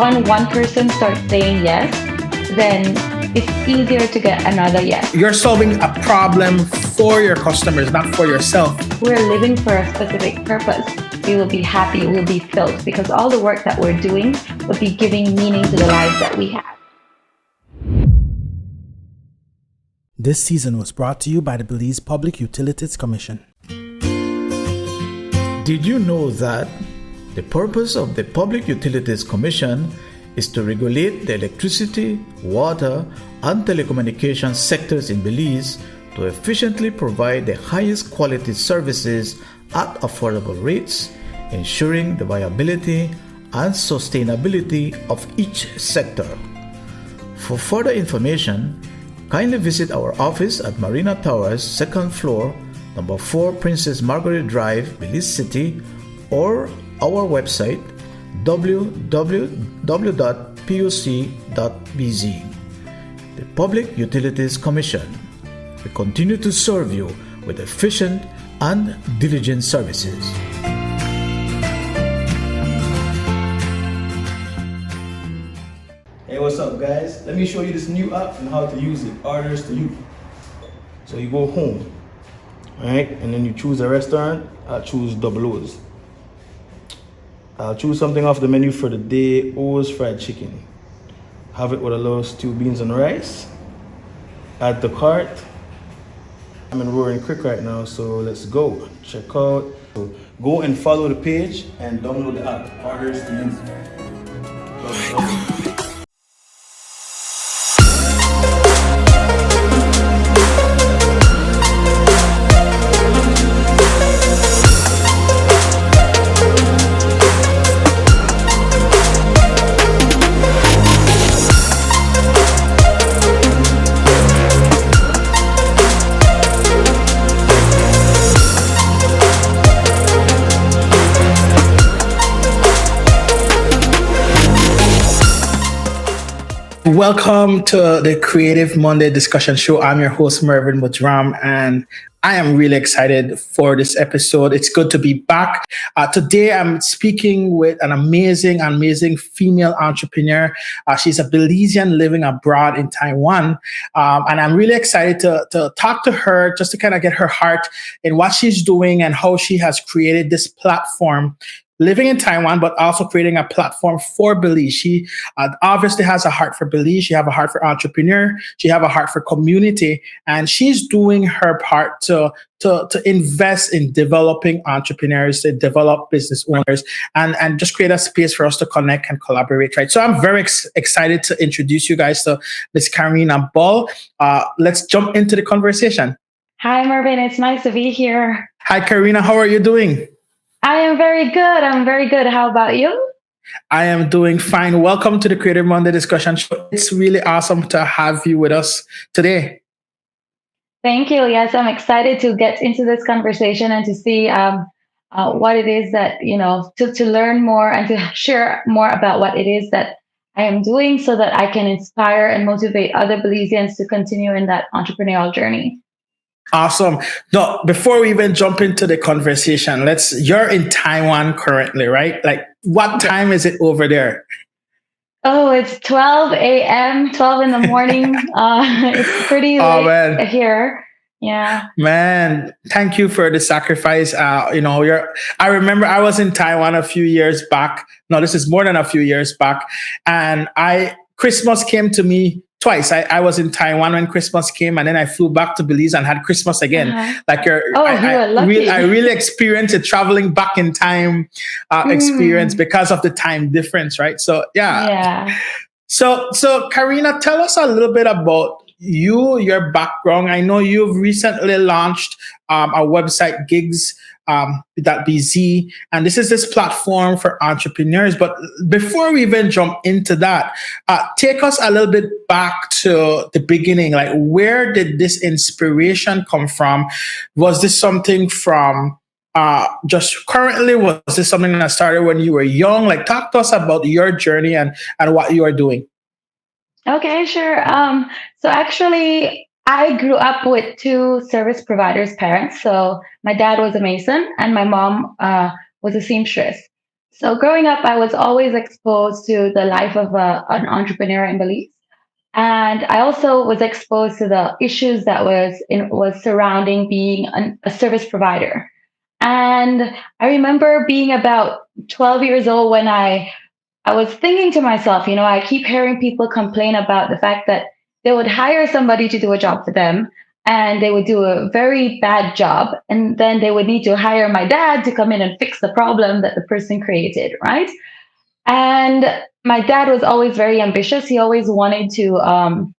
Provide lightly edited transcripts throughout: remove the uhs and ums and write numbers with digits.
when one person starts saying yes, then it's easier to get another yes. You're solving a problem for your customers, not for yourself. We're living for a specific purpose. We will be happy, we'll be filled, because all the work that we're doing will be giving meaning to the lives that we have. This season was brought to you by the Belize Public Utilities Commission. Did you know that the purpose of the Public Utilities Commission is to regulate the electricity, water, and telecommunications sectors in Belize to efficiently provide the highest quality services at affordable rates, ensuring the viability and sustainability of each sector. For further information, kindly visit our office at Marina Towers, 2nd floor, number 4 Princess Margaret Drive, Belize City, or our website www.puc.bz. The Public Utilities Commission. We continue to serve you with efficient and diligent services. Hey, what's up, guys? Let me show you this new app and how to use it. Orders to you. So you go home, alright, and then you choose a restaurant. I'll choose Double O's. I'll choose something off the menu for the day. O's fried chicken. Have it with a little stew, beans, and rice. Add the cart. I'm in Roaring Creek right now, so let's go. Check out. So go and follow the page and download the app. Orders to you. Welcome to the Creative Monday Discussion Show. I'm your host, Mervin Budram, and I am really excited for this episode. It's good to be back. Today, I'm speaking with an amazing female entrepreneur. She's a Belizean living abroad in Taiwan. And I'm really excited to talk to her just to kind of get her heart in what she's doing and how she has created this platform living in Taiwan, but also creating a platform for Belize. She obviously has a heart for Belize. She has a heart for entrepreneur. She has a heart for community, and she's doing her part to invest in developing entrepreneurs, to develop business owners, and just create a space for us to connect and collaborate, right? So I'm very excited to introduce you guys to Miss Karina Bol. Let's jump into the conversation. Hi, Mervin. It's nice to be here. Hi, Karina. How are you doing? I am very good. How about you? I am doing fine. Welcome to the Creative Monday Discussion Show. It's really awesome to have you with us today. Thank you. Yes, I'm excited to get into this conversation and to see what it is that, to learn more and to share more about what it is that I am doing so that I can inspire and motivate other Belizeans to continue in that entrepreneurial journey. Awesome. No, before we even jump into the conversation, you're in Taiwan currently, right? Like, what time is it over there? Oh, it's 12 a.m., 12 in the morning. It's pretty late here. Yeah. Man, thank you for the sacrifice. I remember I was in Taiwan a few years back. No, this is more than a few years back. And Christmas came to me twice. I was in Taiwan when Christmas came, and then I flew back to Belize and had Christmas again. Uh-huh. You were lucky. I really experienced a traveling back in time experience because of the time difference, right? So yeah. So Karina, tell us a little bit about your background. I know you've recently launched a website, Giggedbz, and this is this platform for entrepreneurs. But before we even jump into that, take us a little bit back to the beginning. Like, where did this inspiration come from? Was this something from just currently? Was this something that started when you were young? Like, talk to us about your journey and what you are doing. Okay, sure. So actually, I grew up with two service providers' parents. So my dad was a mason and my mom was a seamstress. So growing up, I was always exposed to the life of an entrepreneur in Belize. And I also was exposed to the issues that was surrounding being a service provider. And I remember being about 12 years old when I was thinking to myself, I keep hearing people complain about the fact that they would hire somebody to do a job for them and they would do a very bad job. And then they would need to hire my dad to come in and fix the problem that the person created, right? And my dad was always very ambitious. He always wanted to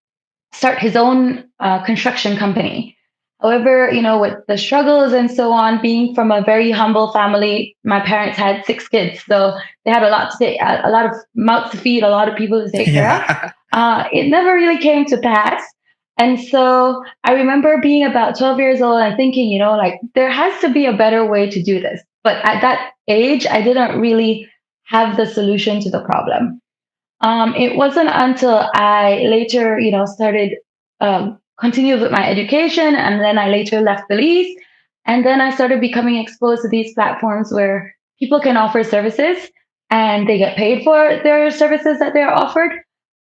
start his own construction company. However, with the struggles and so on, being from a very humble family, my parents had 6 kids, so they had a lot of mouths to feed, a lot of people to take care of. It never really came to pass. And so I remember being about 12 years old and thinking, like there has to be a better way to do this. But at that age, I didn't really have the solution to the problem. It wasn't until I later, started continued with my education, and then I later left Belize, and then I started becoming exposed to these platforms where people can offer services and they get paid for their services that they're offered,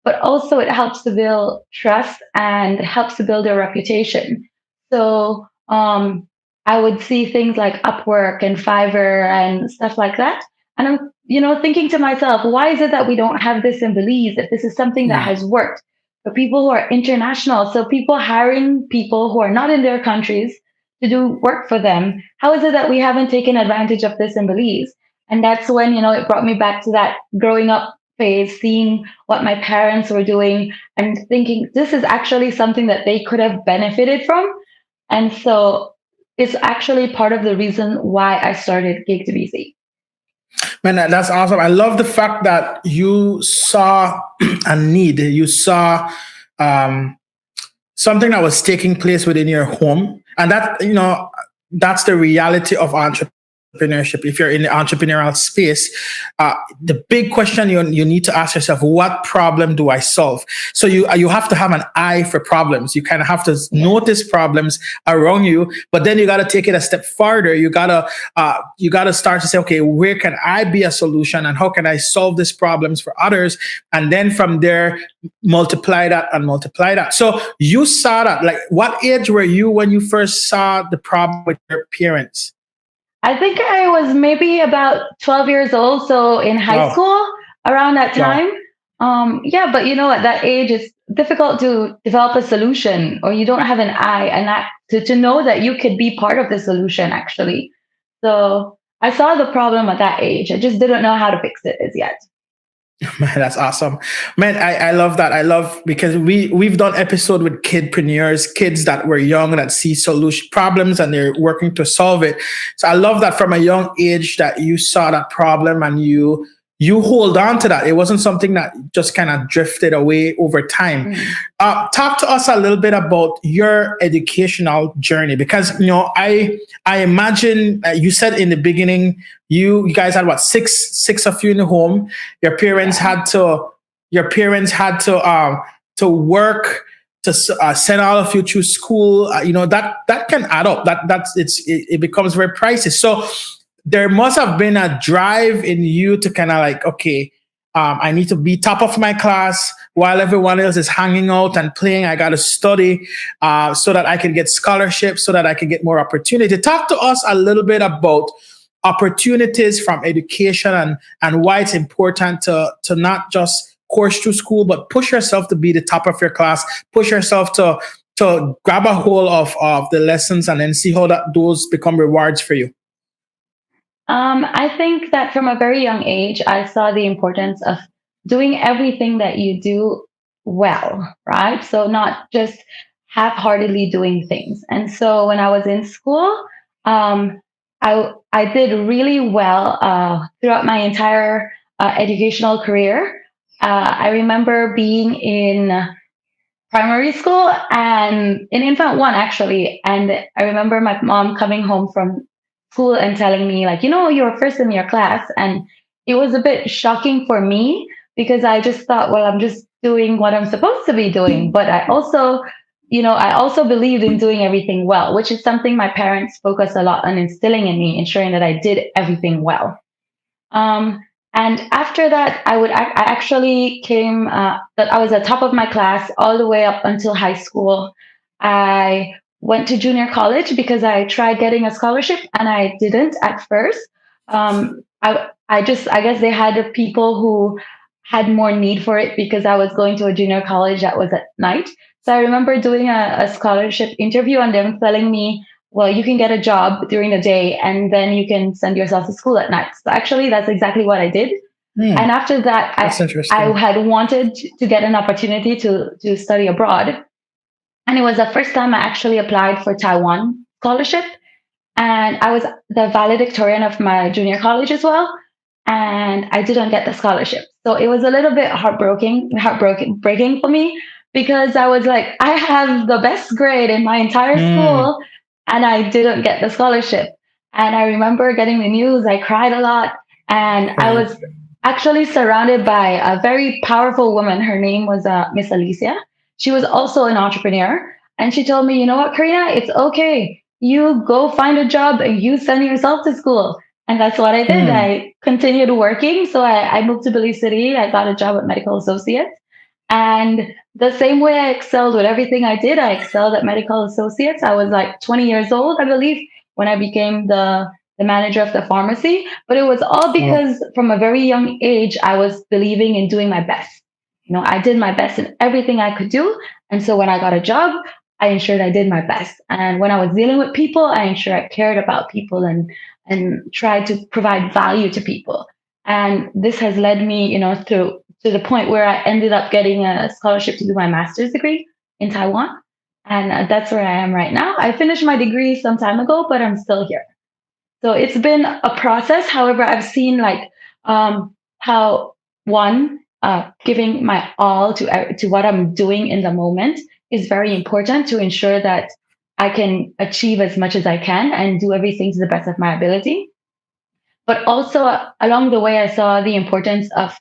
but also it helps to build trust and helps to build their reputation. So I would see things like Upwork and Fiverr and stuff like that, and I'm thinking to myself, why is it that we don't have this in Belize if this is something that has worked for people who are international? So people hiring people who are not in their countries to do work for them. How is it that we haven't taken advantage of this in Belize? And that's when, it brought me back to that growing up phase, seeing what my parents were doing and thinking this is actually something that they could have benefited from. And so it's actually part of the reason why I started Giggedbz. Man, that's awesome. I love the fact that you saw a need. You saw something that was taking place within your home. And that's the reality of entrepreneurship. If you're in the entrepreneurial space, the big question you need to ask yourself: what problem do I solve? So you have to have an eye for problems. You kind of have to notice problems around you, but then you got to take it a step farther. You gotta start to say, okay, where can I be a solution, and how can I solve these problems for others? And then from there, multiply that and multiply that. So you saw that. Like, what age were you when you first saw the problem with your parents? I think I was maybe about 12 years old, so in high school around that time. Yeah, but at that age, it's difficult to develop a solution, or you don't have an eye and to know that you could be part of the solution, actually. So I saw the problem at that age. I just didn't know how to fix it as yet. Man, that's awesome. Man, I love that. I love because we've done episode with kidpreneurs, kids that were young that see solution problems and they're working to solve it. So I love that from a young age that you saw that problem and you hold on to that. It wasn't something that just kind of drifted away over time. Talk to us a little bit about your educational journey, because I imagine you said in the beginning you guys had what six of you in the home. Your parents had to work to send all of you through school. That can add up. It becomes very pricey. So there must have been a drive in you to kind of like, okay, I need to be top of my class while everyone else is hanging out and playing. I got to study so that I can get scholarships, so that I can get more opportunity. Talk to us a little bit about opportunities from education and why it's important to not just course through school, but push yourself to be the top of your class, push yourself to grab a hold of the lessons and then see how those become rewards for you. I think that from a very young age, I saw the importance of doing everything that you do well, right? So not just half-heartedly doing things. And so when I was in school, I did really well throughout my entire educational career. I remember being in primary school and in infant one, actually. And I remember my mom coming home from school and telling me, like, you were first in your class. And it was a bit shocking for me because I just thought, well, I'm just doing what I'm supposed to be doing. But I also believed in doing everything well, which is something my parents focused a lot on instilling in me, ensuring that I did everything well. And after that, I actually came that I was at top of my class all the way up until high school. I went to junior college because I tried getting a scholarship and I didn't at first. I guess they had people who had more need for it because I was going to a junior college that was at night. So I remember doing a scholarship interview and them telling me, well, you can get a job during the day and then you can send yourself to school at night. So actually, that's exactly what I did. And after that, That's I interesting. had wanted to get an opportunity to study abroad. And it was the first time I actually applied for Taiwan scholarship. And I was the valedictorian of my junior college as well. And I didn't get the scholarship. So it was a little bit heartbreaking breaking for me because I was like, I have the best grade in my entire Mm, school and I didn't get the scholarship. And I remember getting the news, I cried a lot. And I right. was actually surrounded by a very powerful woman. Her name was Miss Alicia. She was also an entrepreneur. And she told me, you know what, Karina, it's okay. You go find a job and you send yourself to school. And that's what I did. Mm, I continued working. So I moved to Belize City. I got a job at Medical Associates. And the same way I excelled with everything I did, I excelled at Medical Associates. I was like 20 years old, I believe, when I became the manager of the pharmacy. But it was all wow. because from a very young age, I was believing in doing my best. You know, I did my best in everything I could do. And so when I got a job, I ensured I did my best. And when I was dealing with people, I ensured I cared about people and tried to provide value to people. And this has led me, you know, to the point where I ended up getting a scholarship to do my master's degree in Taiwan. And that's where I am right now. I finished my degree some time ago, but I'm still here. So it's been a process. However, I've seen like how one giving my all to what I'm doing in the moment is very important to ensure that I can achieve as much as I can and do everything to the best of my ability. But also along the way, I saw the importance of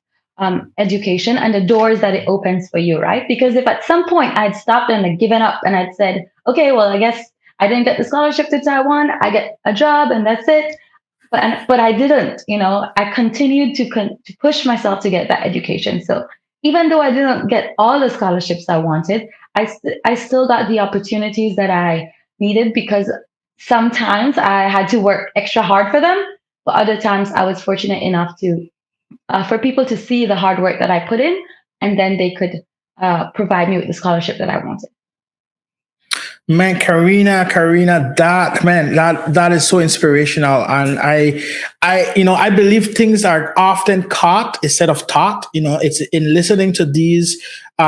education and the doors that it opens for you, right? Because if at some point I'd stopped and I'd given up and I'd said, okay, well, I guess I didn't get the scholarship to Taiwan, I get a job and that's it. But I didn't, you know, I continued to push myself to get that education. So even though I didn't get all the scholarships I wanted, I still got the opportunities that I needed because sometimes I had to work extra hard for them, but other times I was fortunate enough to for people to see the hard work that I put in, and then they could provide me with the scholarship that I wanted. Man, Karina, that is so inspirational, and I believe things are often caught instead of taught. You know, it's in listening to these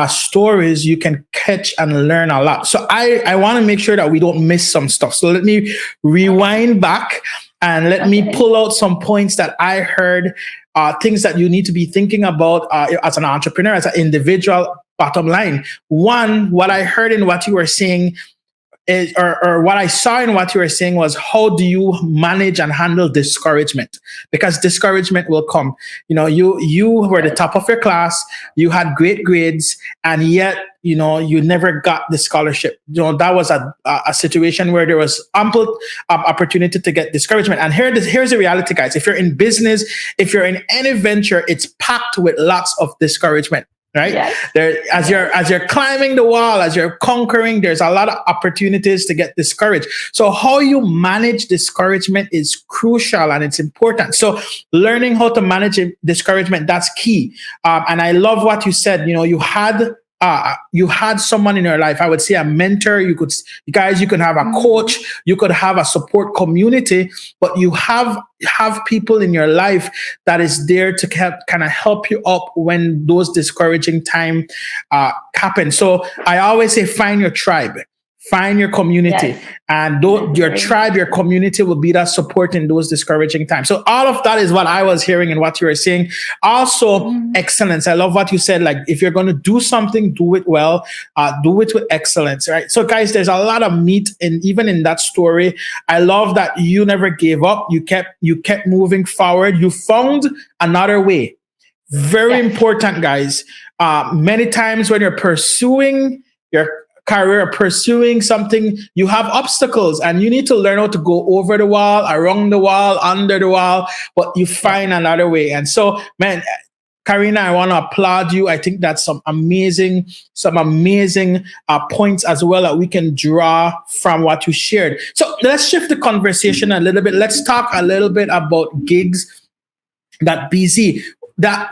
stories you can catch and learn a lot. So I want to make sure that we don't miss some stuff. So let me rewind back and let me Okay. pull out some points that I heard. Things that you need to be thinking about as an entrepreneur, as an individual. Bottom line, one, what I heard in what you were saying is, or what I saw in what you were saying was, how do you manage and handle discouragement? Because discouragement will come. You know, you were the top of your class, you had great grades, and yet, you know, you never got the scholarship. You know, that was a situation where there was ample opportunity to get discouragement. And here's the reality, guys. If you're in business, if you're in any venture, it's packed with lots of discouragement, right? Yes. There, as Yes. you're climbing the wall, as you're conquering, there's a lot of opportunities to get discouraged. So how you manage discouragement is crucial and it's important. So learning how to manage discouragement, that's key. And I love what you said. You know, you had someone in your life. I would say a mentor. You could have a coach. You could have a support community, but you have people in your life that is there to kind of help you up when those discouraging time happen. So I always say, find your tribe. Find your community, Yes. and your Necessary. tribe, your community will be that support in those discouraging times. So all of that is what I was hearing and what you were saying. Also, Mhm. excellence. I love what you said. Like, if you're going to do something, do it well, do it with excellence, right? So, guys, there's a lot of meat even in that story. I love that you never gave up. You kept moving forward. You found another way. Very Yes. important, guys. Many times when you're pursuing your career, pursuing something, you have obstacles and you need to learn how to go over the wall, around the wall, under the wall, but you find another way. And so, man, Karina, I want to applaud you. I think that's some amazing points as well that we can draw from what you shared. So let's shift the conversation a little bit. Let's talk a little bit about Giggedbz.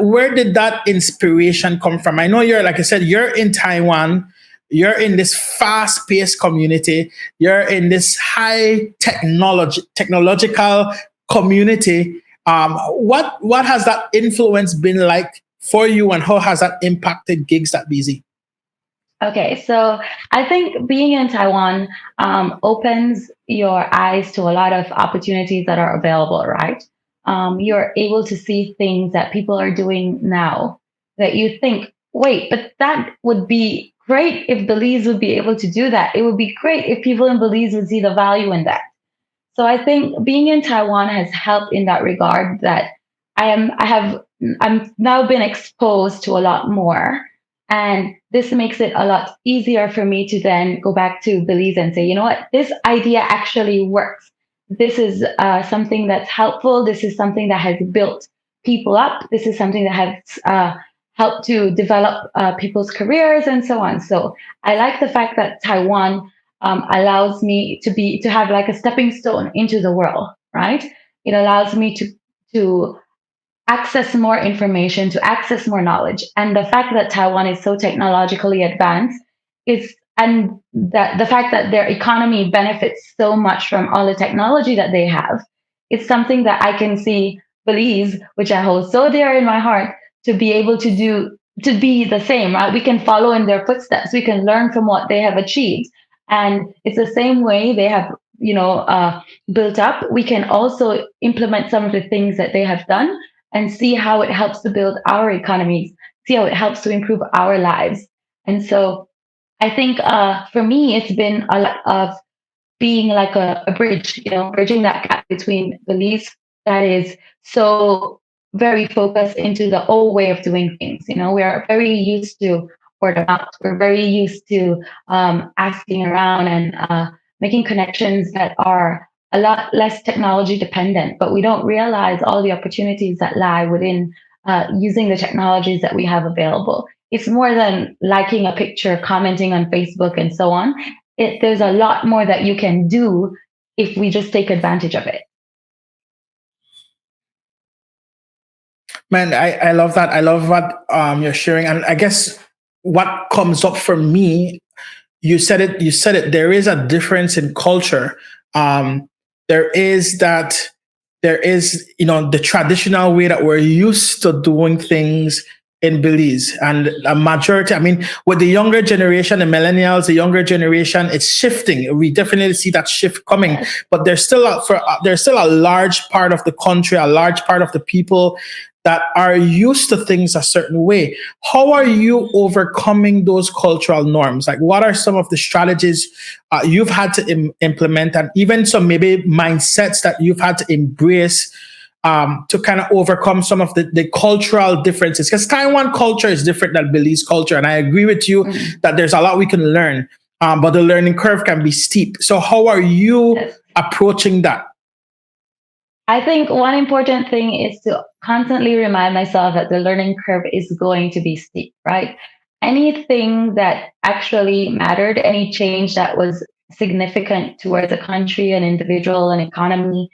Where did that inspiration come from? I know you're, like I said, you're in Taiwan. You're in this fast-paced community. You're in this high technological community. What has that influence been like for you, and how has that impacted Giggedbz? Okay, so I think being in Taiwan opens your eyes to a lot of opportunities that are available, right? You're able to see things that people are doing now that you think, wait, but that would be great if Belize would be able to do that. It would be great if people in Belize would see the value in that. So I think being in Taiwan has helped in that regard, that I'm now been exposed to a lot more. And this makes it a lot easier for me to then go back to Belize and say, you know what, this idea actually works. This is something that's helpful. This is something that has built people up. This is something that has helped to develop people's careers and so on. So I like the fact that Taiwan allows me to have like a stepping stone into the world, right? It allows me to access more information, to access more knowledge. And the fact that Taiwan is so technologically advanced and that the fact that their economy benefits so much from all the technology that they have, it's something that I can see Belize, which I hold so dear in my heart, to be able to be the same, right? We can follow in their footsteps. We can learn from what they have achieved. And it's the same way they have, built up. We can also implement some of the things that they have done and see how it helps to build our economies, see how it helps to improve our lives. And so I think for me, it's been a lot of being like a bridge, bridging that gap between Belize that is so very focused into the old way of doing things. We are very used to word of mouth. We're very used to asking around and making connections that are a lot less technology dependent, but we don't realize all the opportunities that lie within using the technologies that we have available. It's more than liking a picture, commenting on Facebook, and so on. There's a lot more that you can do if we just take advantage of it. Man, I love that. I love what you're sharing. And I guess what comes up for me, you said it, there is a difference in culture. There is the traditional way that we're used to doing things in Belize, and a majority, with the younger generation, the millennials, the younger generation, it's shifting. We definitely see that shift coming, but there's still a large part of the country, a large part of the people that are used to things a certain way. How are you overcoming those cultural norms? Like, what are some of the strategies you've had to implement, and even some maybe mindsets that you've had to embrace to kind of overcome some of the cultural differences? Because Taiwan culture is different than Belize culture. And I agree with you that there's a lot we can learn, but the learning curve can be steep. So how are you approaching that? I think one important thing is to constantly remind myself that the learning curve is going to be steep, right? Anything that actually mattered, any change that was significant towards a country, an individual, an economy,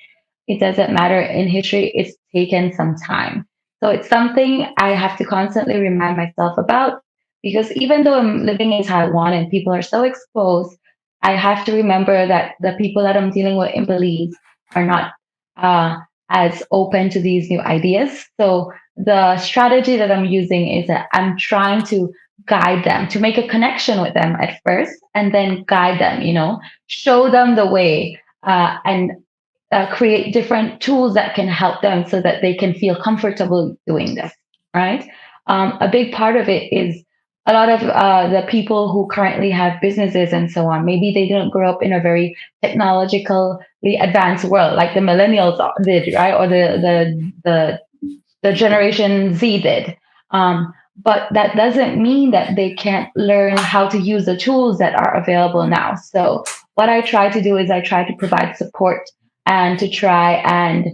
it doesn't matter. In history, it's taken some time. So it's something I have to constantly remind myself about, because even though I'm living in Taiwan and people are so exposed, I have to remember that the people that I'm dealing with in Belize are not as open to these new ideas. So the strategy that I'm using is that I'm trying to guide them, to make a connection with them at first, and then guide them, show them the way, and create different tools that can help them so that they can feel comfortable doing this, right? A big part of it is a lot of the people who currently have businesses and so on, maybe they didn't grow up in a very technologically advanced world like the millennials did, right? Or the Generation Z did. but that doesn't mean that they can't learn how to use the tools that are available now. So what I try to do is I try to provide support and to try and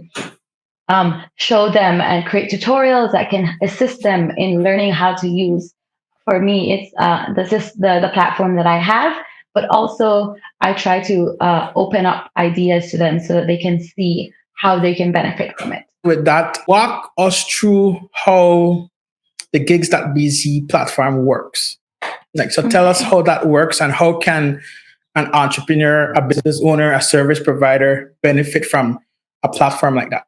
show them and create tutorials that can assist them in learning how to use. For me, it's the platform that I have, but also I try to open up ideas to them so that they can see how they can benefit from it. With that, walk us through how the Giggedbz platform works. Like, so tell us how that works and how can an entrepreneur, a business owner, a service provider benefit from a platform like that?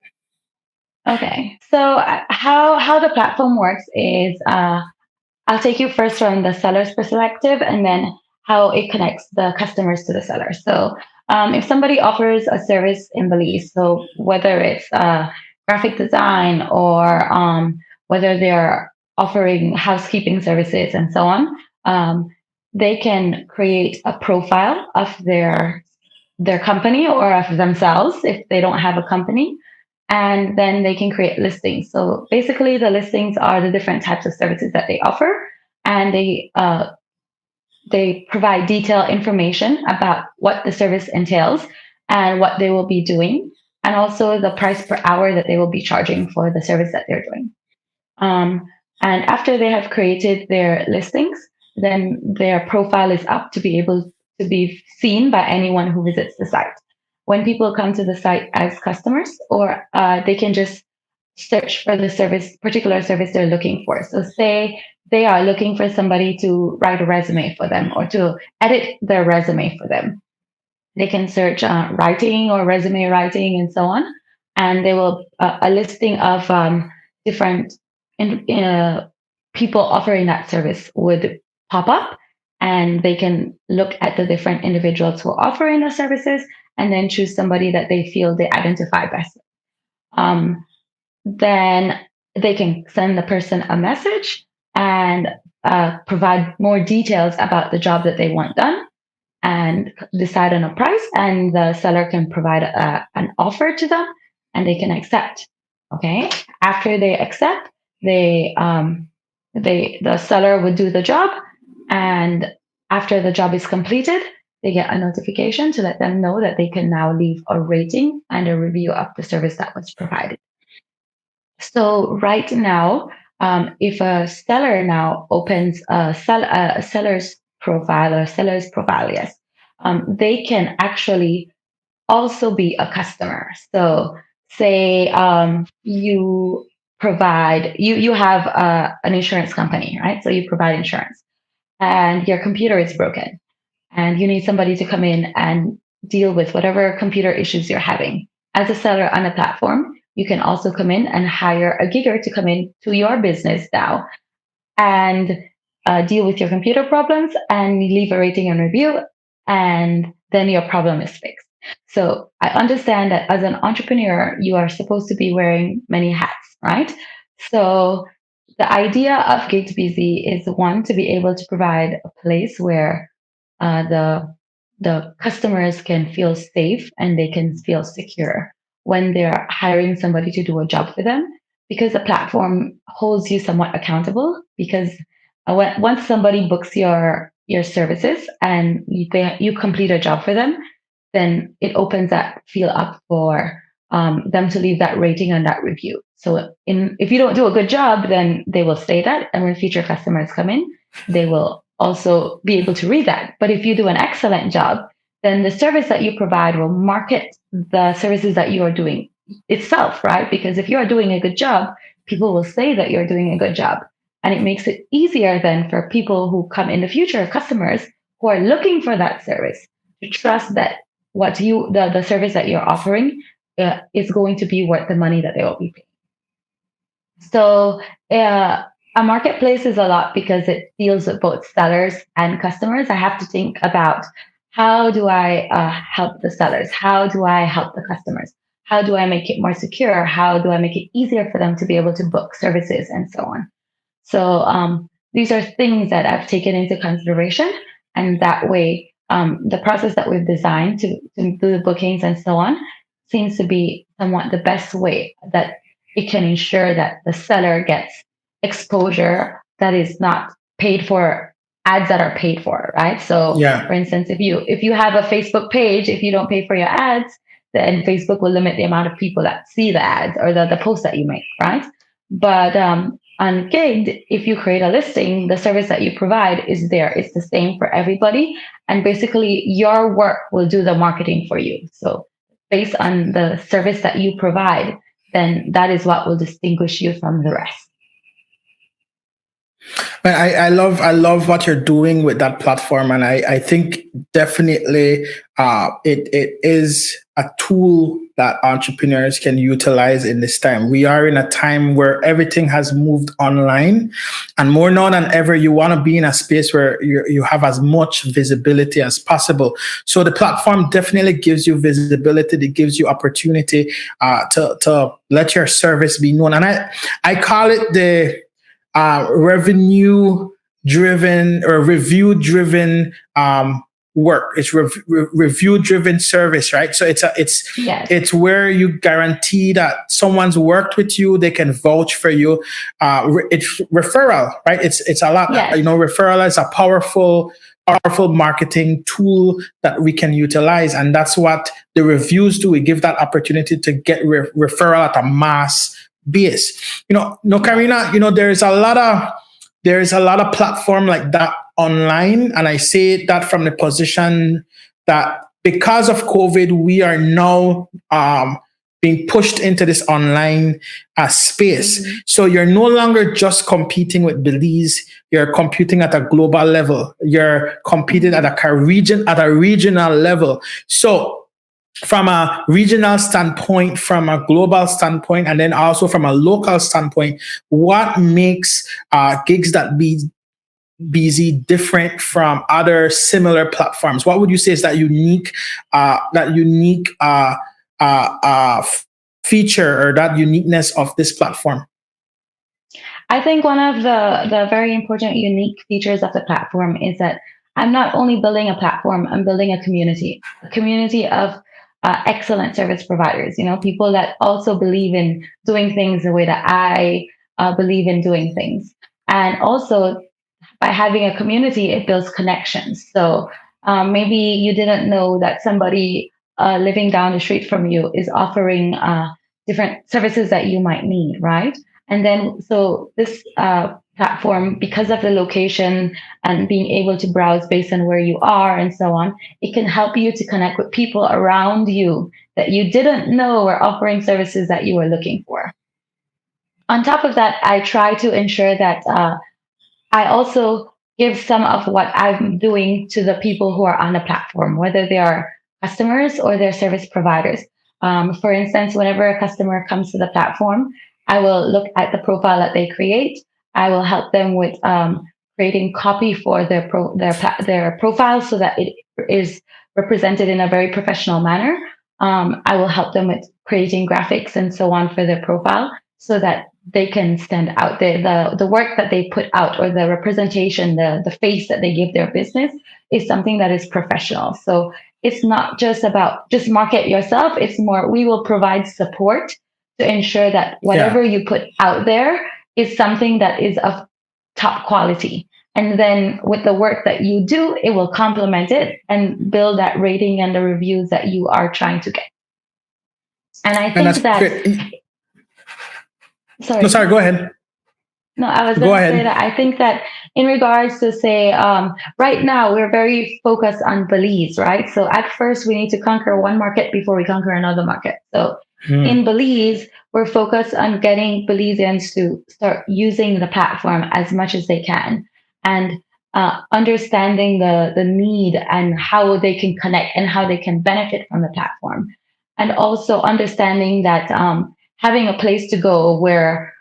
Okay, so how the platform works is I'll take you first from the seller's perspective and then how it connects the customers to the seller. So if somebody offers a service in Belize, so whether it's graphic design or whether they're offering housekeeping services and so on, they can create a profile of their company or of themselves if they don't have a company, and then they can create listings. So basically, the listings are the different types of services that they offer, and they provide detailed information about what the service entails and what they will be doing, and also the price per hour that they will be charging for the service that they're doing. And after they have created their listings, then their profile is up to be able to be seen by anyone who visits the site. When people come to the site as customers, or they can just search for the particular service they're looking for. So say they are looking for somebody to write a resume for them or to edit their resume for them. They can search writing or resume writing and so on, and they will a listing of different people offering that service would pop up, and they can look at the different individuals who are offering the services and then choose somebody that they feel they identify best. Then they can send the person a message and provide more details about the job that they want done and decide on a price, and the seller can provide an offer to them and they can accept. Okay. After they accept, the seller would do the job, and after the job is completed, they get a notification to let them know that they can now leave a rating and a review of the service that was provided. So right now, if a seller now opens a seller's profile or seller's profile, yes, they can actually also be a customer. So say you have an insurance company, right? So you provide insurance and your computer is broken and you need somebody to come in and deal with whatever computer issues you're having. As a seller on a platform, you can also come in and hire a gigger to come in to your business now and deal with your computer problems and leave a rating and review, and then your problem is fixed. So I understand that as an entrepreneur, you are supposed to be wearing many hats, right? So the idea of Giggedbz is, one, to be able to provide a place where the customers can feel safe and they can feel secure when they're hiring somebody to do a job for them, because the platform holds you somewhat accountable. Because once somebody books your services and you complete a job for them, then it opens that field up for them to leave that rating and that review. So if you don't do a good job, then they will say that, and when future customers come in, they will also be able to read that. But if you do an excellent job, then the service that you provide will market the services that you are doing itself, right? Because if you are doing a good job, people will say that you're doing a good job. And it makes it easier then for people who come in the future, customers who are looking for that service, to trust that the service that you're offering is going to be worth the money that they will be paying. So a marketplace is a lot because it deals with both sellers and customers. I have to think about, how do I help the sellers? How do I help the customers? How do I make it more secure? How do I make it easier for them to be able to book services and so on? So these are things that I've taken into consideration, and that way the process that we've designed to do the bookings and so on seems to be somewhat the best way that it can ensure that the seller gets exposure that is not paid for, ads that are paid for, right? So Yeah. for instance, if you have a Facebook page, if you don't pay for your ads, then Facebook will limit the amount of people that see the ads or the posts that you make, right? But on Gigged, if you create a listing, the service that you provide is there. It's the same for everybody. And basically, your work will do the marketing for you. So, based on the service that you provide, then that is what will distinguish you from the rest. Man, I love what you're doing with that platform, and I think definitely it is a tool that entrepreneurs can utilize in this time. We are in a time where everything has moved online, and more now than ever, you want to be in a space where you have as much visibility as possible. So the platform definitely gives you visibility. It gives you opportunity to let your service be known, and I call it the revenue driven or review driven work. It's review driven service, right? So Yes. it's where you guarantee that someone's worked with you, they can vouch for you. It's referral, right? It's a lot. Yes. Referral is a powerful marketing tool that we can utilize, and that's what the reviews do. We give that opportunity to get referral at a mass base. Karina, there's a lot of platform like that online, and I say that from the position that because of COVID, we are now being pushed into this online space. Mm-hmm. So you're no longer just competing with Belize; you're competing at a global level. You're competing at a regional level. So from a regional standpoint, from a global standpoint, and then also from a local standpoint, what makes Giggedbz different from other similar platforms? What would you say is that unique feature or that uniqueness of this platform? I think one of the very important, unique features of the platform is that I'm not only building a platform, I'm building a community of excellent service providers, people that also believe in doing things the way that I believe in doing things. And also, by having a community, it builds connections. So maybe you didn't know that somebody living down the street from you is offering different services that you might need, right? And then, so this platform, because of the location and being able to browse based on where you are and so on, it can help you to connect with people around you that you didn't know were offering services that you were looking for. On top of that, I try to ensure that I also give some of what I'm doing to the people who are on the platform, whether they are customers or they're service providers. For instance, whenever a customer comes to the platform, I will look at the profile that they create. I will help them with creating copy for their profile so that it is represented in a very professional manner. I will help them with creating graphics and so on for their profile so that they can stand out. The work that they put out or the representation, the face that they give their business is something that is professional. So it's not just about just market yourself. It's more, we will provide support to ensure that whatever you put out there is something that is of top quality. And then with the work that you do, it will complement it and build that rating and the reviews that you are trying to get. And I think Sorry, go ahead. No, I was going to say that I think that in regards to say, right now we're very focused on Belize, right? So at first we need to conquer one market before we conquer another market. So in Belize, we're focused on getting Belizeans to start using the platform as much as they can and understanding the need and how they can connect and how they can benefit from the platform. And also understanding that having a place to go where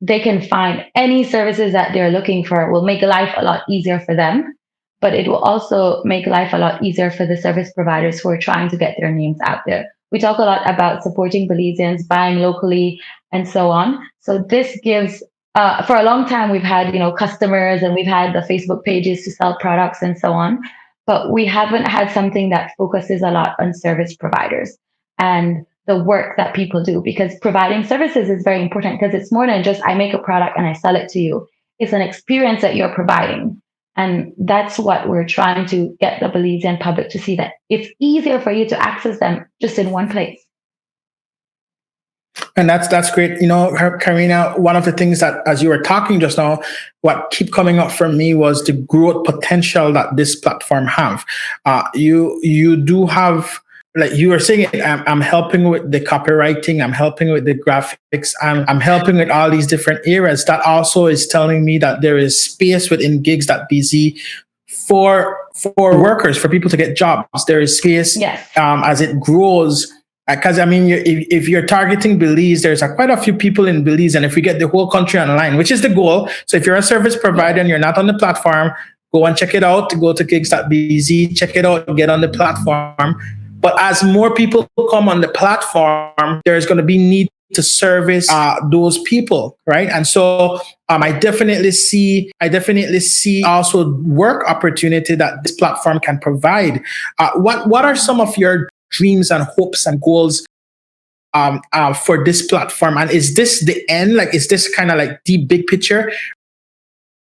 they can find any services that they're looking for will make life a lot easier for them, but it will also make life a lot easier for the service providers who are trying to get their names out there. We talk a lot about supporting Belizeans, buying locally, and so on. So this gives, for a long time, we've had, customers and we've had the Facebook pages to sell products and so on, but we haven't had something that focuses a lot on service providers and the work that people do, because providing services is very important because it's more than just I make a product and I sell it to you. It's an experience that you're providing. And that's what we're trying to get the Belizean public to see, that it's easier for you to access them just in one place. And that's great. You know, Karina, one of the things that, as you were talking just now, what keep coming up for me was the growth potential that this platform have. You do have, like you were saying, I'm helping with the copywriting, I'm helping with the graphics, I'm helping with all these different areas. That also is telling me that there is space within Giggedbz for workers, for people to get jobs. There is space. Yes. As it grows. Because I mean, if you're targeting Belize, there's quite a few people in Belize, and if we get the whole country online, which is the goal. So if you're a service provider and you're not on the platform, go and check it out. Go to Giggedbz, check it out, get on the platform. But as more people come on the platform, there's going to be need to service those people, right? And so I definitely see also work opportunity that this platform can provide. What are some of your dreams and hopes and goals for this platform? And is this the end? Like, is this kind of like the big picture?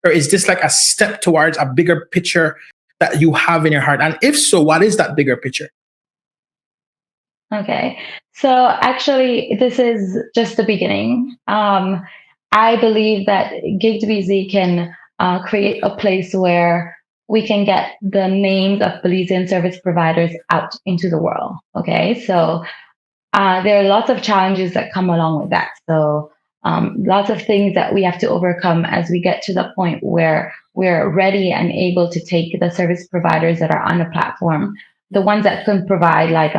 Or is this like a step towards a bigger picture that you have in your heart? And if so, what is that bigger picture? Okay. So actually, this is just the beginning. I believe that Giggedbz can create a place where we can get the names of Belizean service providers out into the world. Okay, so there are lots of challenges that come along with that. So lots of things that we have to overcome as we get to the point where we're ready and able to take the service providers that are on the platform, the ones that can provide like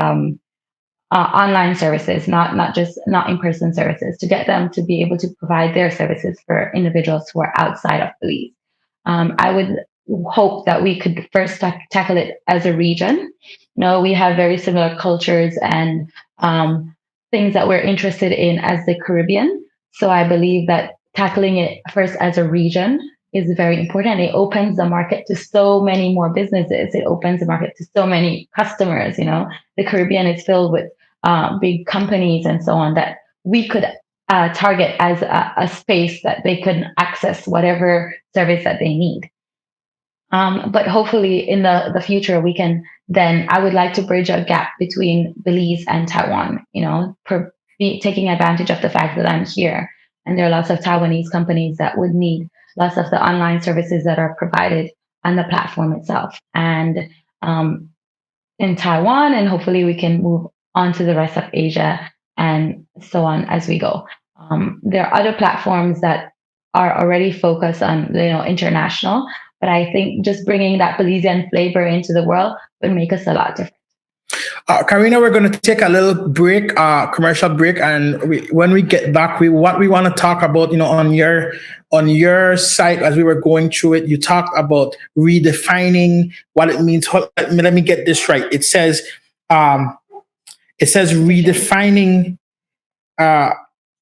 online services, not in-person services, to get them to be able to provide their services for individuals who are outside of Belize. I would hope that we could first tackle it as a region. You know, we have very similar cultures and things that we're interested in as the Caribbean. So I believe that tackling it first as a region is very important. It opens the market to so many more businesses. It opens the market to so many customers. You know, the Caribbean is filled with big companies and so on that we could target as a space that they could access whatever service that they need. But hopefully in the future, we can then, I would like to bridge a gap between Belize and Taiwan, you know, taking advantage of the fact that I'm here. And there are lots of Taiwanese companies that would need lots of the online services that are provided on the platform itself. And in Taiwan, and hopefully we can move on to the rest of Asia and so on as we go. There are other platforms that are already focused on, you know, international. But I think just bringing that Belizean flavor into the world would make us a lot different. Karina, we're going to take a little break, commercial break, and when we get back, what we want to talk about, you know, on your site, as we were going through it, you talked about redefining what it means. Let me get this right. It says redefining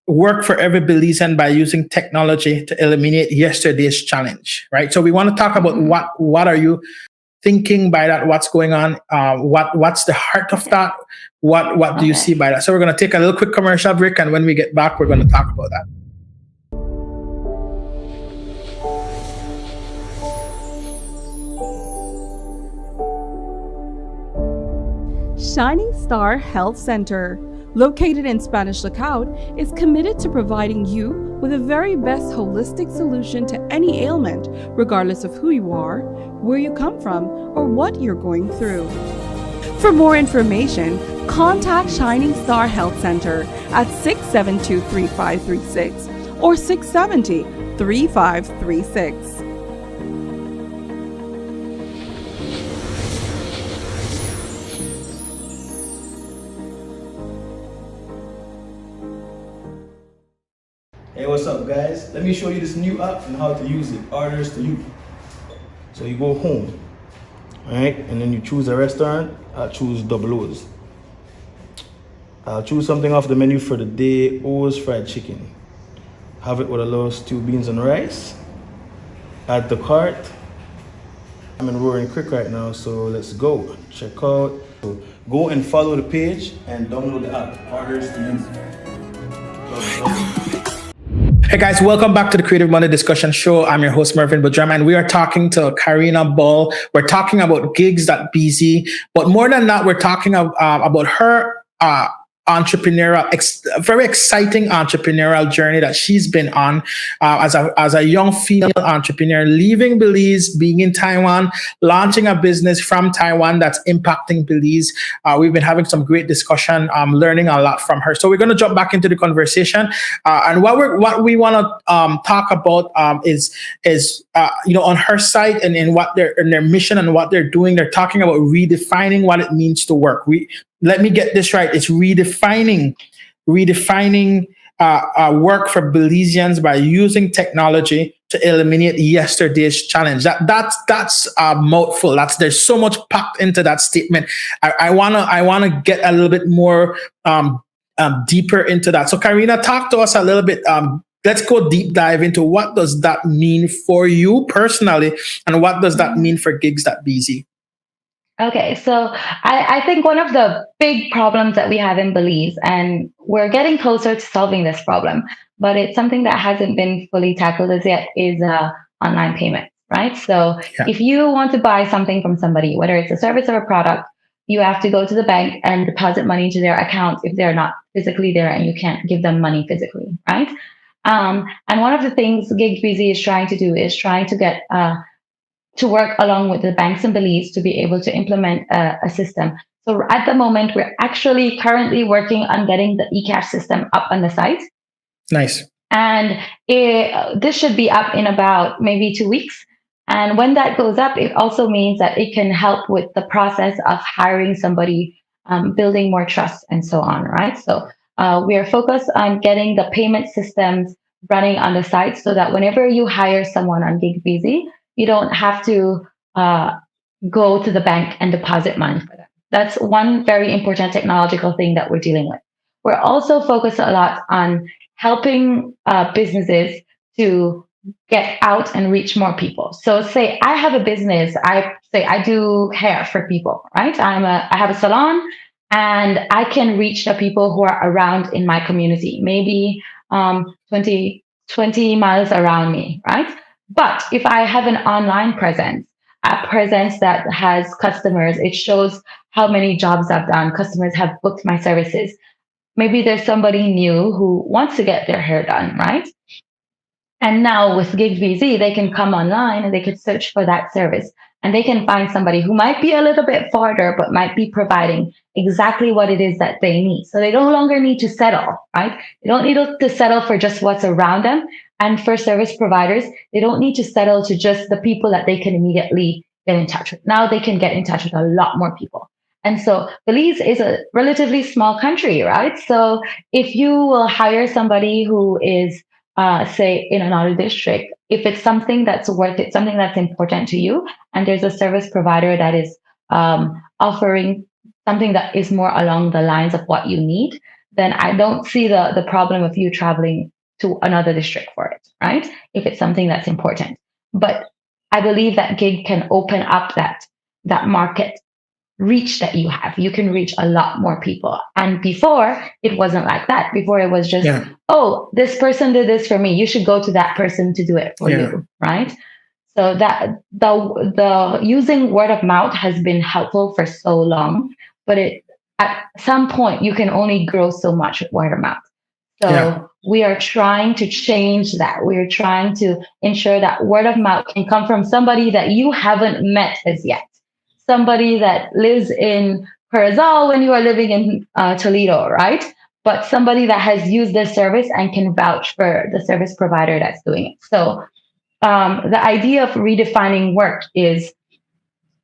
work for every Belizean by using technology to eliminate yesterday's challenge, right? So we want to talk about what are you thinking by that? What's going on? What's the heart of that? What do you see by that? So we're going to take a little quick commercial break, and when we get back, we're going to talk about that. Shining Star Health Center, located in Spanish Lookout, is committed to providing you with the very best holistic solution to any ailment, regardless of who you are, where you come from, or what you're going through. For more information, contact Shining Star Health Center at 672-3536 or 670-3536. Hey, what's up, guys? Let me show you this new app and how to use it. Orders to you. So you go home, right? And then you choose a restaurant. I'll choose Double O's. I'll choose something off the menu for the day. O's fried chicken. Have it with a little stew, beans, and rice. Add the cart. I'm in Roaring Creek right now, so let's go. Check out. So go and follow the page and download the app. Orders to you. Hey guys, welcome back to the Creative Monday Discussion Show. I'm your host, Mervin Budram, and we are talking to Karina Bol. We're talking about Giggedbz, but more than that, we're talking about her entrepreneurial, very exciting entrepreneurial journey that she's been on as a young female entrepreneur, leaving Belize, being in Taiwan, launching a business from Taiwan that's impacting Belize. We've been having some great discussion, learning a lot from her. So we're going to jump back into the conversation, and what we want to talk about is on her site and in what their mission and what they're doing. They're talking about redefining what it means to work. Let me get this right. It's redefining work for Belizeans by using technology to eliminate yesterday's challenge. That's a mouthful. There's so much packed into that statement. I wanna get a little bit more deeper into that. So Karina, talk to us a little bit. Let's go deep dive into what does that mean for you personally, and what does that mean for Giggedbz? Okay, so I think one of the big problems that we have in Belize, and we're getting closer to solving this problem, but it's something that hasn't been fully tackled as yet, is online payment, right? So if you want to buy something from somebody, whether it's a service or a product, you have to go to the bank and deposit money into their account if they're not physically there and you can't give them money physically, right? And one of the things Giggedbz is trying to do is trying to get to work along with the banks in Belize to be able to implement a system. So at the moment, we're actually currently working on getting the eCash system up on the site. Nice. And this should be up in about maybe 2 weeks. And when that goes up, it also means that it can help with the process of hiring somebody, building more trust, and so on, right? So we are focused on getting the payment systems running on the site so that whenever you hire someone on Giggedbz, you don't have to go to the bank and deposit money for them. That's one very important technological thing that we're dealing with. We're also focused a lot on helping businesses to get out and reach more people. So say I have a business, I do hair for people, right? I have a salon, and I can reach the people who are around in my community, maybe 20 miles around me, right? But if I have an online presence, a presence that has customers, it shows how many jobs I've done. Customers have booked my services. Maybe there's somebody new who wants to get their hair done, right? And now with Giggedbz, they can come online and they can search for that service, and they can find somebody who might be a little bit farther, but might be providing exactly what it is that they need. So they no longer need to settle, right? They don't need to settle for just what's around them. And for service providers, they don't need to settle to just the people that they can immediately get in touch with. Now they can get in touch with a lot more people. And so Belize is a relatively small country, right? So if you will hire somebody who is, say, in another district, if it's something that's worth it, something that's important to you, and there's a service provider that is offering something that is more along the lines of what you need, then I don't see the problem of you traveling to another district for it, right? If it's something that's important. But I believe that gig can open up that market reach that you have. You can reach a lot more people. And before, it wasn't like that. Before, it was just, oh, this person did this for me. You should go to that person to do it for you, right? So that the using word of mouth has been helpful for so long, but at some point you can only grow so much with word of mouth. So we are trying to change that. We are trying to ensure that word of mouth can come from somebody that you haven't met as yet. Somebody that lives in Perazal when you are living in Toledo, right? But somebody that has used this service and can vouch for the service provider that's doing it. So the idea of redefining work is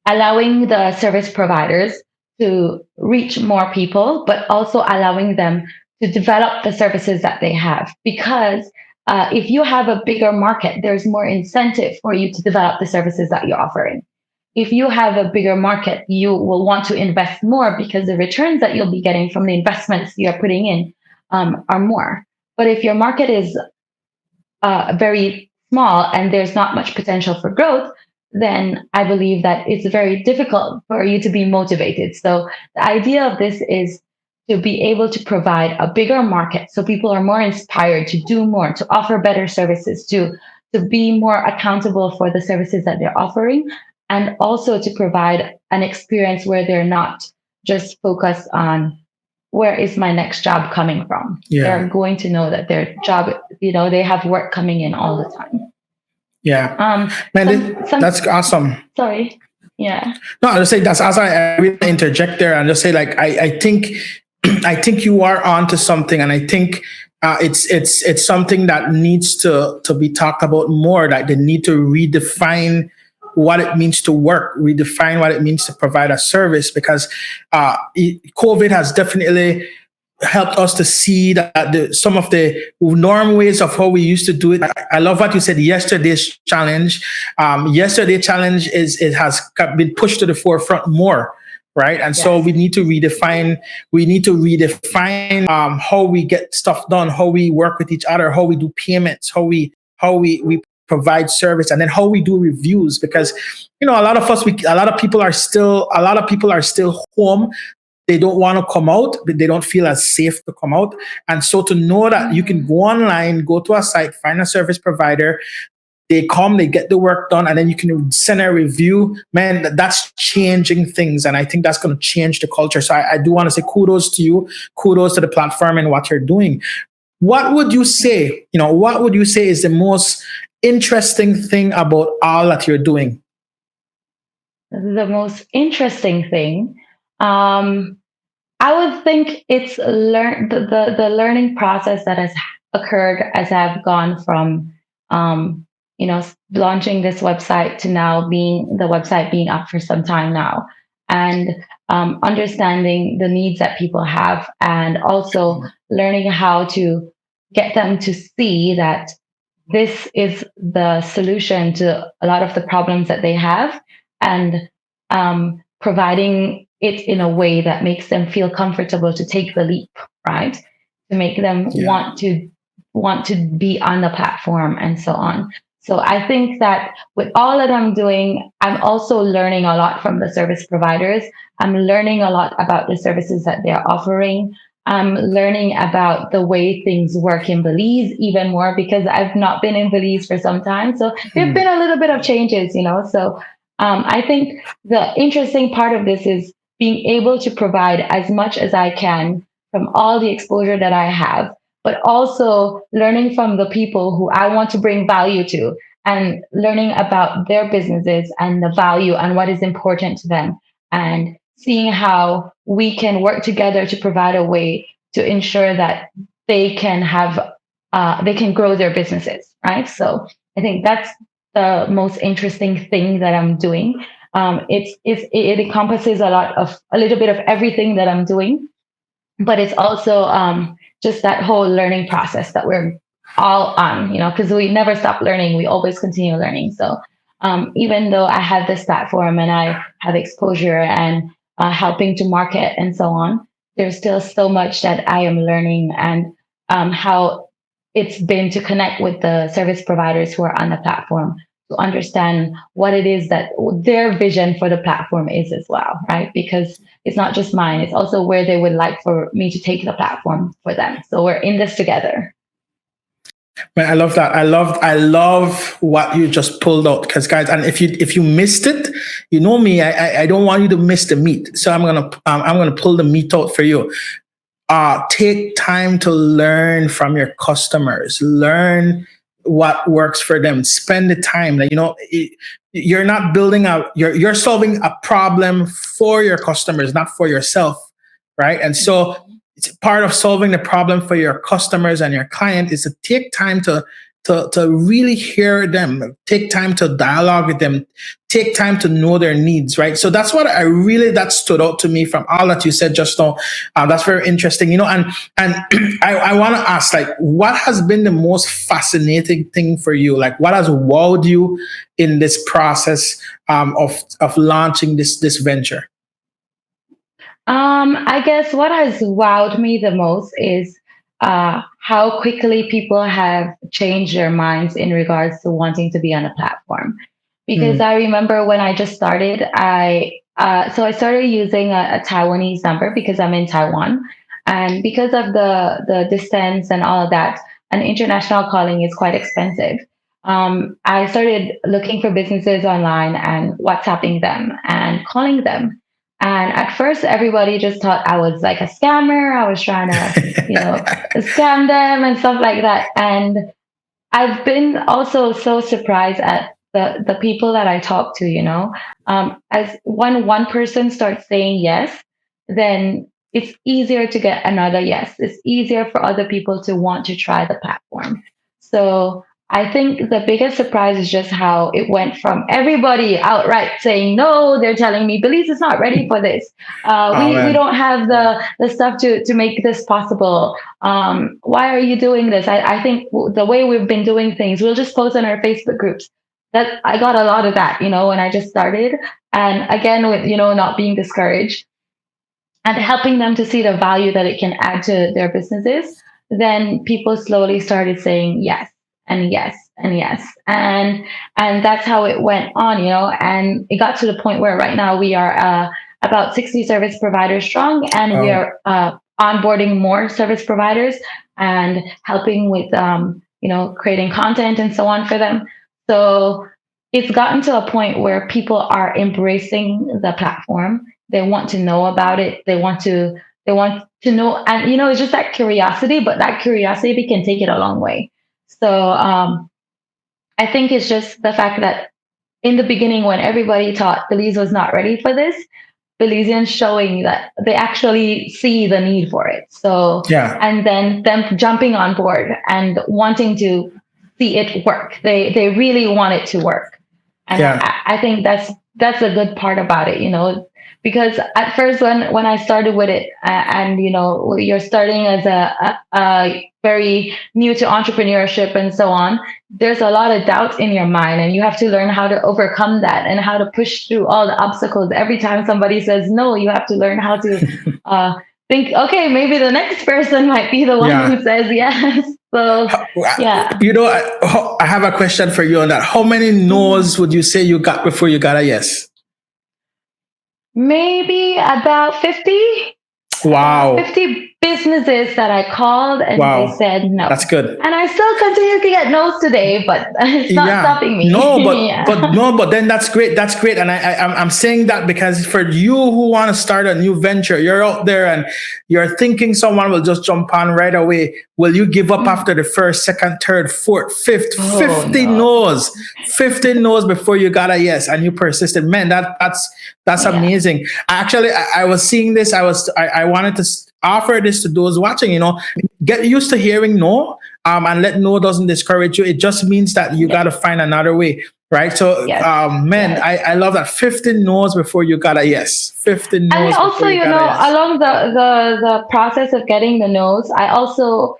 allowing the service providers to reach more people, but also allowing them to develop the services that they have. Because if you have a bigger market, there's more incentive for you to develop the services that you're offering. If you have a bigger market, you will want to invest more because the returns that you'll be getting from the investments you're putting in are more. But if your market is very small and there's not much potential for growth, then I believe that it's very difficult for you to be motivated. So the idea of this is to be able to provide a bigger market so people are more inspired to do more, to offer better services, to be more accountable for the services that they're offering, and also to provide an experience where they're not just focused on where is my next job coming from. Yeah. They're going to know that their job, they have work coming in all the time. Yeah. Man, that's awesome. Sorry. Yeah. No, I'll just say that's as I really interject there and just say, like, I think you are onto something, and I think it's something that needs to be talked about more. Like, they need to redefine what it means to work, redefine what it means to provide a service, because COVID has definitely helped us to see that some of the norm ways of how we used to do it. I love what you said. Yesterday's challenge. Yesterday's challenge has been pushed to the forefront more, right? And so we need to redefine. We need to redefine how we get stuff done, how we work with each other, how we do payments, how we provide service, and then how we do reviews. Because a lot of people are still home. They don't want to come out, but they don't feel as safe to come out. And so to know that you can go online, go to a site, find a service provider, they come, they get the work done, and then you can send a review. Man, that's changing things. And I think that's going to change the culture. So I do want to say kudos to you, kudos to the platform and what you're doing. What would you say, is the most interesting thing about all that you're doing? The most interesting thing, I would think it's the learning process that has occurred as I've gone from, launching this website to now being the website being up for some time now, and understanding the needs that people have, and also learning how to get them to see that this is the solution to a lot of the problems that they have, and providing it in a way that makes them feel comfortable to take the leap, right? To make them want to be on the platform and so on. So I think that with all that I'm doing, I'm also learning a lot from the service providers. I'm learning a lot about the services that they're offering. I'm learning about the way things work in Belize even more, because I've not been in Belize for some time. So there've been a little bit of changes, So I think the interesting part of this is being able to provide as much as I can from all the exposure that I have, but also learning from the people who I want to bring value to, and learning about their businesses and the value and what is important to them, and seeing how we can work together to provide a way to ensure that they can grow their businesses, right? So I think that's the most interesting thing that I'm doing. It encompasses a little bit of everything that I'm doing, but it's also just that whole learning process that we're all on, because we never stop learning. We always continue learning. So even though I have this platform and I have exposure and helping to market and so on, there's still so much that I am learning, and how it's been to connect with the service providers who are on the platform to understand what it is that their vision for the platform is as well, right? Because it's not just mine, it's also where they would like for me to take the platform for them. So we're in this together. Man, I love that. I love what you just pulled out, because guys, and if you missed it, you know me, I don't want you to miss the meat. So I'm gonna pull the meat out for you. Take time to learn from your customers. Learn what works for them. Spend the time. You're not building you're solving a problem for your customers, not for yourself, right? And so it's part of solving the problem for your customers and your client is to take time to really hear them, take time to dialogue with them, take time to know their needs, right? So that's what that stood out to me from all that you said just now. That's very interesting, and I want to ask, what has been the most fascinating thing for you? What has wowed you in this process of launching this venture? I guess what has wowed me the most is how quickly people have changed their minds in regards to wanting to be on a platform. Because I remember when I just started, I started using a Taiwanese number because I'm in Taiwan. And because of the distance and all of that, an international calling is quite expensive. I started looking for businesses online and WhatsApping them and calling them. And at first, everybody just thought I was like a scammer. I was trying to, scam them and stuff like that. And I've been also so surprised at the people that I talk to, as when one person starts saying yes, then it's easier to get another yes. It's easier for other people to want to try the platform. So I think the biggest surprise is just how it went from everybody outright saying no. They're telling me Belize is not ready for this. We don't have the stuff to make this possible. Why are you doing this? I think the way we've been doing things, we'll just post on our Facebook groups. That I got a lot of that, when I just started, and again with not being discouraged and helping them to see the value that it can add to their businesses. Then people slowly started saying yes and yes and yes, and that's how it went on, and it got to the point where right now we are about 60 service providers strong, and we are onboarding more service providers and helping with creating content and so on for them. So it's gotten to a point where people are embracing the platform. They want to know about it. They want to know, and it's just that curiosity, but that curiosity can take it a long way. So I think it's just the fact that in the beginning, when everybody thought Belize was not ready for this, Belizeans showing that they actually see the need for it. So and then them jumping on board and wanting to see it work. They really want it to work, and I think that's a good part about it, because at first when I started with it, and you're starting as a very new to entrepreneurship and so on, there's a lot of doubt in your mind, and you have to learn how to overcome that and how to push through all the obstacles. Every time somebody says no, you have to learn how to think, okay, maybe the next person might be the one who says yes. So I have a question for you on that. How many no's would you say you got before you got a yes? Maybe about 50. Wow. 50 businesses that I called and they said no. That's good. And I still continue to get no's today, but it's not stopping me. No, but then that's great. That's great. And I'm saying that because for you who want to start a new venture, you're out there and you're thinking someone will just jump on right away. Will you give up after the first, second, third, fourth, fifth, 50 no's, 50 no's before you got a yes and you persisted? Man, that's amazing. Actually, I was seeing this. I wanted to offer this to those watching, get used to hearing no, and let no doesn't discourage you. It just means that you got to find another way, right? So, I love that. 15 no's before you got a yes. 15 no's. And also, along the process of getting the no's, I also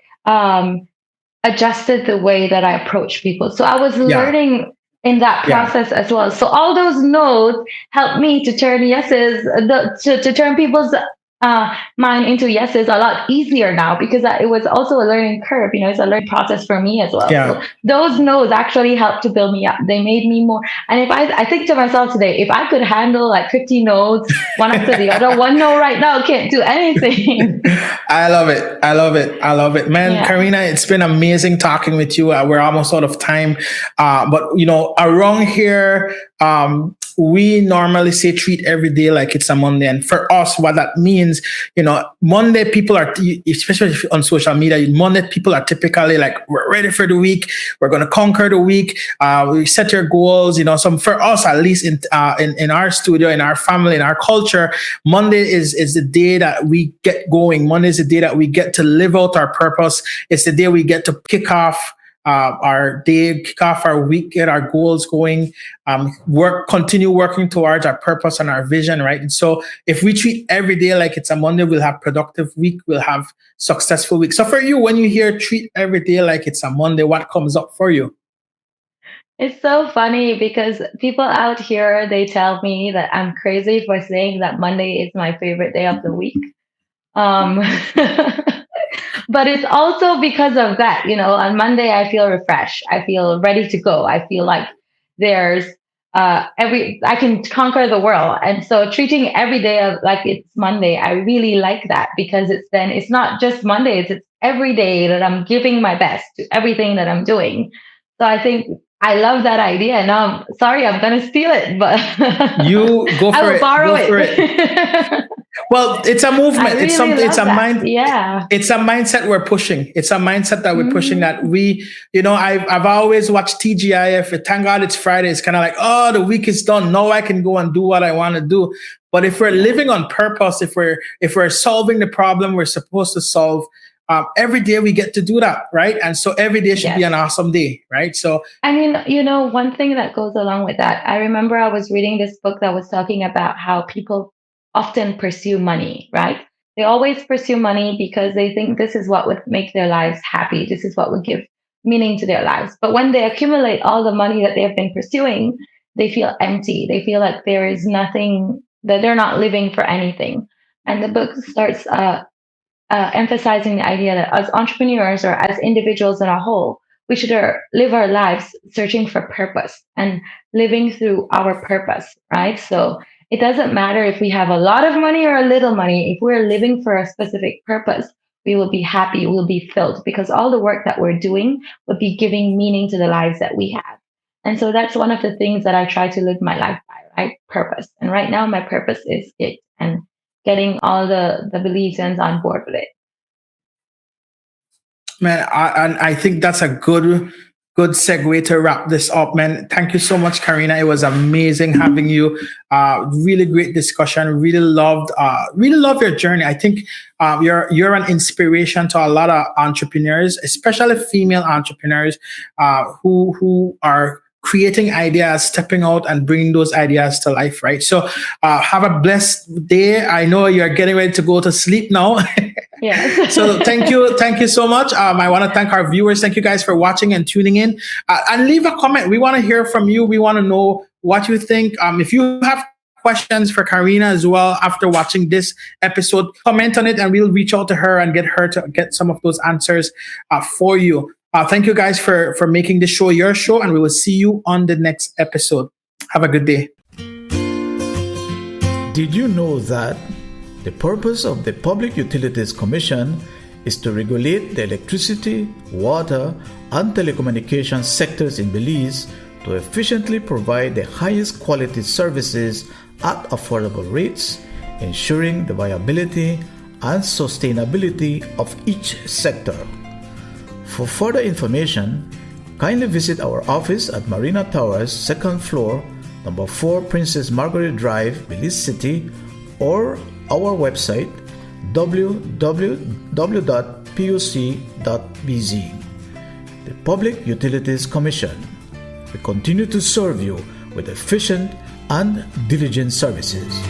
adjusted the way that I approach people. So I was learning in that process as well. So all those no's helped me to turn yeses, to turn people's mind into yeses a lot easier now, because it was also a learning curve. It's a learning process for me as well. So those no's actually helped to build me up. They made me more. And if I think to myself today, if I could handle like 50 no's one after the other, one no right now can't do anything. I love it, man. Karina, it's been amazing talking with you. We're almost out of time, but around here, we normally say treat every day like it's a Monday. And for us, what that means, Monday people are, especially on social media, Monday people are typically like, we're ready for the week. We're going to conquer the week. We set your goals, some for us, at least in our studio, in our family, in our culture, Monday is the day that we get going. Monday is the day that we get to live out our purpose. It's the day we get to kick off our day, kick off our week, get our goals going, continue working towards our purpose and our vision, right? And so if we treat every day like it's a Monday, we'll have productive week, we'll have successful week. So for you, when you hear treat every day like it's a Monday, what comes up for you? It's so funny because people out here, they tell me that I'm crazy for saying that Monday is my favorite day of the week. But it's also because of that, on Monday, I feel refreshed. I feel ready to go. I feel like there's I can conquer the world. And so treating every day like it's Monday, I really like that, because it's not just Mondays, it's every day that I'm giving my best to everything that I'm doing. So I think I love that idea. Now, sorry, I'm going to steal it, but You go for I will it. borrow Go for it. Well, it's a movement. I It's really something. It's love a that. mind. Yeah. It's a mindset we're pushing. It's a mindset that we're pushing. That Mhm. we, I've always watched TGIF. Thank God it's Friday. It's kind of like, oh, the week is done. Now I can go and do what I want to do. But if we're living on purpose, if we're solving the problem we're supposed to solve, every day we get to do that, right? And so every day should be Yes. an awesome day, right? So I mean, one thing that goes along with that, I remember I was reading this book that was talking about how people often pursue money, right? They always pursue money because they think this is what would make their lives happy. This is what would give meaning to their lives. But when they accumulate all the money that they have been pursuing, they feel empty. They feel like there is nothing, that they're not living for anything. And the book starts emphasizing the idea that as entrepreneurs or as individuals in a whole, we should live our lives searching for purpose and living through our purpose, right? So it doesn't matter if we have a lot of money or a little money. If we're living for a specific purpose, we will be happy, we'll be filled, because all the work that we're doing would be giving meaning to the lives that we have. And so that's one of the things that I try to live my life by, right? Purpose. And right now, my purpose is it, and getting all the Belizeans on board with it. man, I think that's a good segue to wrap this up, man. Thank you so much, Karina. It was amazing having you. Really great discussion. Really loved your journey. I think you're an inspiration to a lot of entrepreneurs, especially female entrepreneurs, who are creating ideas, stepping out and bringing those ideas to life, right? So have a blessed day. I know you're getting ready to go to sleep now. Yeah. So thank you so much. I want to thank our viewers. Thank you guys for watching and tuning in. And leave a comment. We want to hear from you. We want to know what you think. If you have questions for Karina as well after watching this episode, comment on it and we'll reach out to her and get her to get some of those answers for you. Thank you guys for making this show your show, and we will see you on the next episode. Have a good day. Did you know that the purpose of the Public Utilities Commission is to regulate the electricity, water, and telecommunications sectors in Belize to efficiently provide the highest quality services at affordable rates, ensuring the viability and sustainability of each sector. For further information, kindly visit our office at Marina Towers, 2nd floor, number 4 Princess Margaret Drive, Belize City, or our website www.puc.bz. The Public Utilities Commission. We continue to serve you with efficient and diligent services.